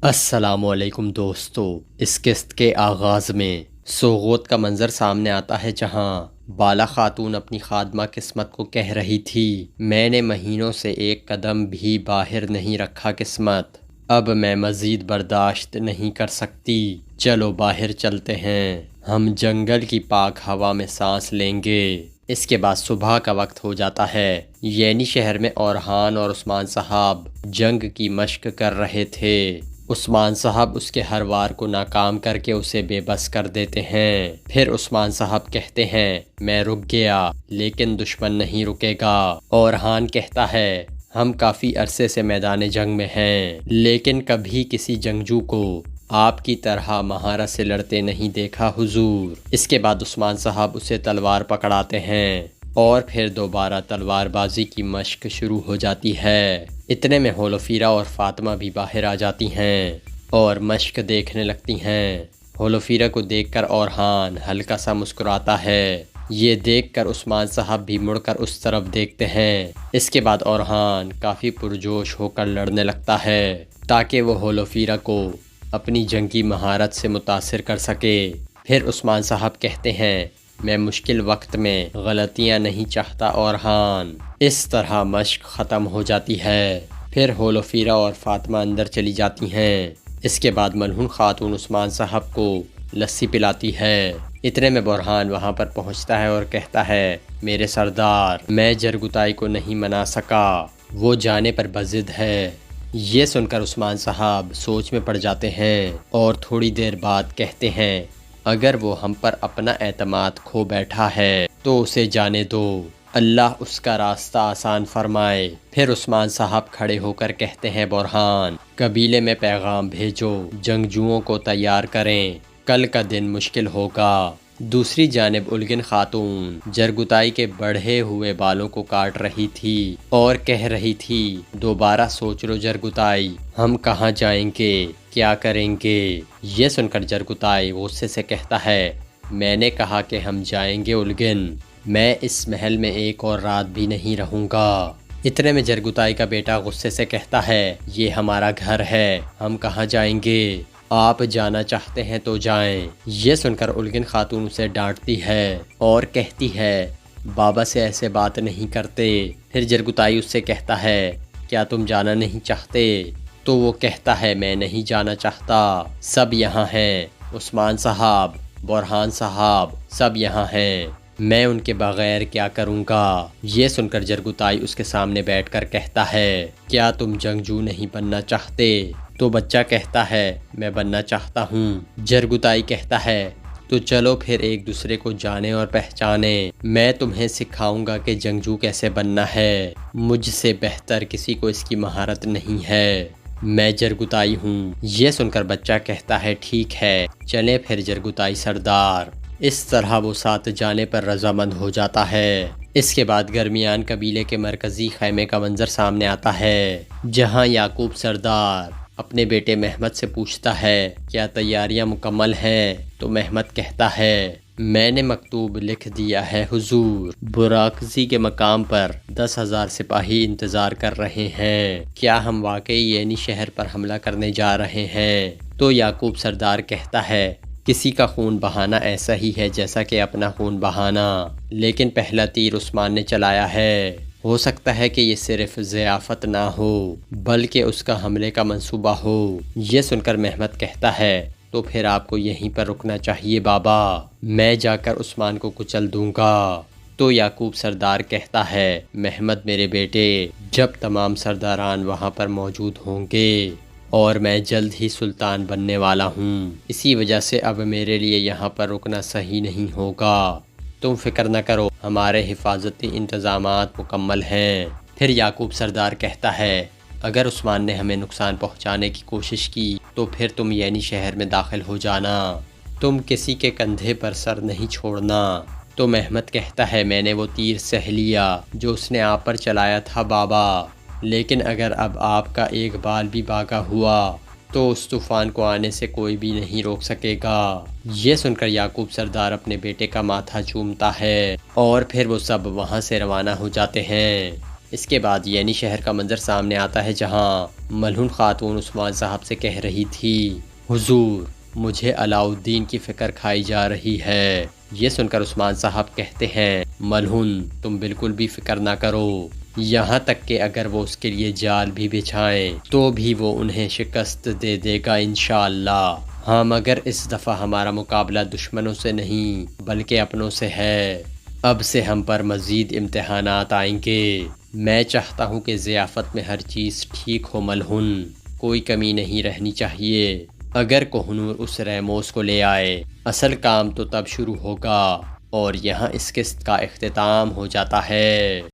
السلام علیکم دوستو، اس قسط کے آغاز میں سوغوت کا منظر سامنے آتا ہے جہاں بالا خاتون اپنی خادمہ قسمت کو کہہ رہی تھی، میں نے مہینوں سے ایک قدم بھی باہر نہیں رکھا قسمت، اب میں مزید برداشت نہیں کر سکتی، چلو باہر چلتے ہیں، ہم جنگل کی پاک ہوا میں سانس لیں گے۔ اس کے بعد صبح کا وقت ہو جاتا ہے۔ یعنی شہر میں اورحان اور عثمان صاحب جنگ کی مشق کر رہے تھے۔ عثمان صاحب اس کے ہر وار کو ناکام کر کے اسے بے بس کر دیتے ہیں۔ پھر عثمان صاحب کہتے ہیں میں رک گیا لیکن دشمن نہیں رکے گا۔ اورحان کہتا ہے ہم کافی عرصے سے میدان جنگ میں ہیں لیکن کبھی کسی جنگجو کو آپ کی طرح مہارت سے لڑتے نہیں دیکھا حضور۔ اس کے بعد عثمان صاحب اسے تلوار پکڑاتے ہیں اور پھر دوبارہ تلوار بازی کی مشق شروع ہو جاتی ہے۔ اتنے میں ہولوفیرا اور فاطمہ بھی باہر آ جاتی ہیں اور مشق دیکھنے لگتی ہیں۔ ہولوفیرا کو دیکھ کر اورحان ہلکا سا مسکراتا ہے۔ یہ دیکھ کر عثمان صاحب بھی مڑ کر اس طرف دیکھتے ہیں۔ اس کے بعد اورحان کافی پرجوش ہو کر لڑنے لگتا ہے تاکہ وہ ہولوفیرا کو اپنی جنگی مہارت سے متاثر کر سکے۔ پھر عثمان صاحب کہتے ہیں میں مشکل وقت میں غلطیاں نہیں چاہتا اورحان۔ اس طرح مشق ختم ہو جاتی ہے۔ پھر ہولوفیرا اور فاطمہ اندر چلی جاتی ہیں۔ اس کے بعد ملعون خاتون عثمان صاحب کو لسی پلاتی ہے۔ اتنے میں برہان وہاں پر پہنچتا ہے اور کہتا ہے میرے سردار، میں جرگتائی کو نہیں منا سکا، وہ جانے پر بضد ہے۔ یہ سن کر عثمان صاحب سوچ میں پڑ جاتے ہیں اور تھوڑی دیر بعد کہتے ہیں اگر وہ ہم پر اپنا اعتماد کھو بیٹھا ہے تو اسے جانے دو، اللہ اس کا راستہ آسان فرمائے۔ پھر عثمان صاحب کھڑے ہو کر کہتے ہیں برہان، قبیلے میں پیغام بھیجو، جنگجوؤں کو تیار کریں، کل کا دن مشکل ہوگا۔ دوسری جانب الگن خاتون جرگتائی کے بڑھے ہوئے بالوں کو کاٹ رہی تھی اور کہہ رہی تھی دوبارہ سوچ لو جرگتائی، ہم کہاں جائیں گے، کیا کریں گے؟ یہ سن کر جرگتائی غصے سے کہتا ہے میں نے کہا کہ ہم جائیں گے الگن، میں اس محل میں ایک اور رات بھی نہیں رہوں گا۔ اتنے میں جرگتائی کا بیٹا غصے سے کہتا ہے یہ ہمارا گھر ہے، ہم کہاں جائیں گے، آپ جانا چاہتے ہیں تو جائیں۔ یہ سن کر الگن خاتون اسے ڈانٹتی ہے اور کہتی ہے بابا سے ایسے بات نہیں کرتے۔ پھر جرگتائی اس سے کہتا ہے کیا تم جانا نہیں چاہتے؟ تو وہ کہتا ہے میں نہیں جانا چاہتا، سب یہاں ہیں، عثمان صاحب، برہان صاحب سب یہاں ہیں، میں ان کے بغیر کیا کروں گا؟ یہ سن کر جرگتائی اس کے سامنے بیٹھ کر کہتا ہے کیا تم جنگجو نہیں بننا چاہتے؟ تو بچہ کہتا ہے میں بننا چاہتا ہوں۔ جرگتائی کہتا ہے تو چلو پھر ایک دوسرے کو جانے اور پہچانے، میں تمہیں سکھاؤں گا کہ جنگجو کیسے بننا ہے، مجھ سے بہتر کسی کو اس کی مہارت نہیں ہے، میں جرگتائی ہوں۔ یہ سن کر بچہ کہتا ہے ٹھیک ہے، چلیں پھر جرگتائی سردار۔ اس طرح وہ ساتھ جانے پر رضامند ہو جاتا ہے۔ اس کے بعد گرمیان قبیلے کے مرکزی خیمے کا منظر سامنے آتا ہے جہاں یعقوب سردار اپنے بیٹے محمد سے پوچھتا ہے کیا تیاریاں مکمل ہیں؟ تو محمد کہتا ہے میں نے مکتوب لکھ دیا ہے حضور، براکزی کے مقام پر 10,000 سپاہی انتظار کر رہے ہیں، کیا ہم واقعی یعنی شہر پر حملہ کرنے جا رہے ہیں؟ تو یعقوب سردار کہتا ہے کسی کا خون بہانا ایسا ہی ہے جیسا کہ اپنا خون بہانا، لیکن پہلا تیر عثمان نے چلایا ہے، ہو سکتا ہے کہ یہ صرف ضیافت نہ ہو بلکہ اس کا حملے کا منصوبہ ہو۔ یہ سن کر محمد کہتا ہے تو پھر آپ کو یہیں پر رکنا چاہیے بابا، میں جا کر عثمان کو کچل دوں گا۔ تو یعقوب سردار کہتا ہے محمد میرے بیٹے، جب تمام سرداران وہاں پر موجود ہوں گے اور میں جلد ہی سلطان بننے والا ہوں، اسی وجہ سے اب میرے لیے یہاں پر رکنا صحیح نہیں ہوگا، تم فکر نہ کرو، ہمارے حفاظتی انتظامات مکمل ہیں۔ پھر یعقوب سردار کہتا ہے اگر عثمان نے ہمیں نقصان پہنچانے کی کوشش کی تو پھر تم یعنی شہر میں داخل ہو جانا، تم کسی کے کندھے پر سر نہیں چھوڑنا۔ تو محمد کہتا ہے میں نے وہ تیر سہ لیا جو اس نے آپ پر چلایا تھا بابا، لیکن اگر اب آپ کا ایک بال بھی باغا ہوا تو اس طوفان کو آنے سے کوئی بھی نہیں روک سکے گا۔ یہ سن کر یعقوب سردار اپنے بیٹے کا ماتھا چومتا ہے اور پھر وہ سب وہاں سے روانہ ہو جاتے ہیں۔ اس کے بعد یعنی شہر کا منظر سامنے آتا ہے جہاں ملعون خاتون عثمان صاحب سے کہہ رہی تھی، حضور مجھے علاء الدین کی فکر کھائی جا رہی ہے۔ یہ سن کر عثمان صاحب کہتے ہیں، ملعون تم بالکل بھی فکر نہ کرو، یہاں تک کہ اگر وہ اس کے لیے جال بھی بچھائیں تو بھی وہ انہیں شکست دے دے گا انشاءاللہ۔ ہاں مگر اس دفعہ ہمارا مقابلہ دشمنوں سے نہیں بلکہ اپنوں سے ہے۔ اب سے ہم پر مزید امتحانات آئیں گے۔ میں چاہتا ہوں کہ ضیافت میں ہر چیز ٹھیک ہو ملعون، کوئی کمی نہیں رہنی چاہیے۔ اگر کوہ نور اس ریموس کو لے آئے، اصل کام تو تب شروع ہوگا۔ اور یہاں اس قسط کا اختتام ہو جاتا ہے۔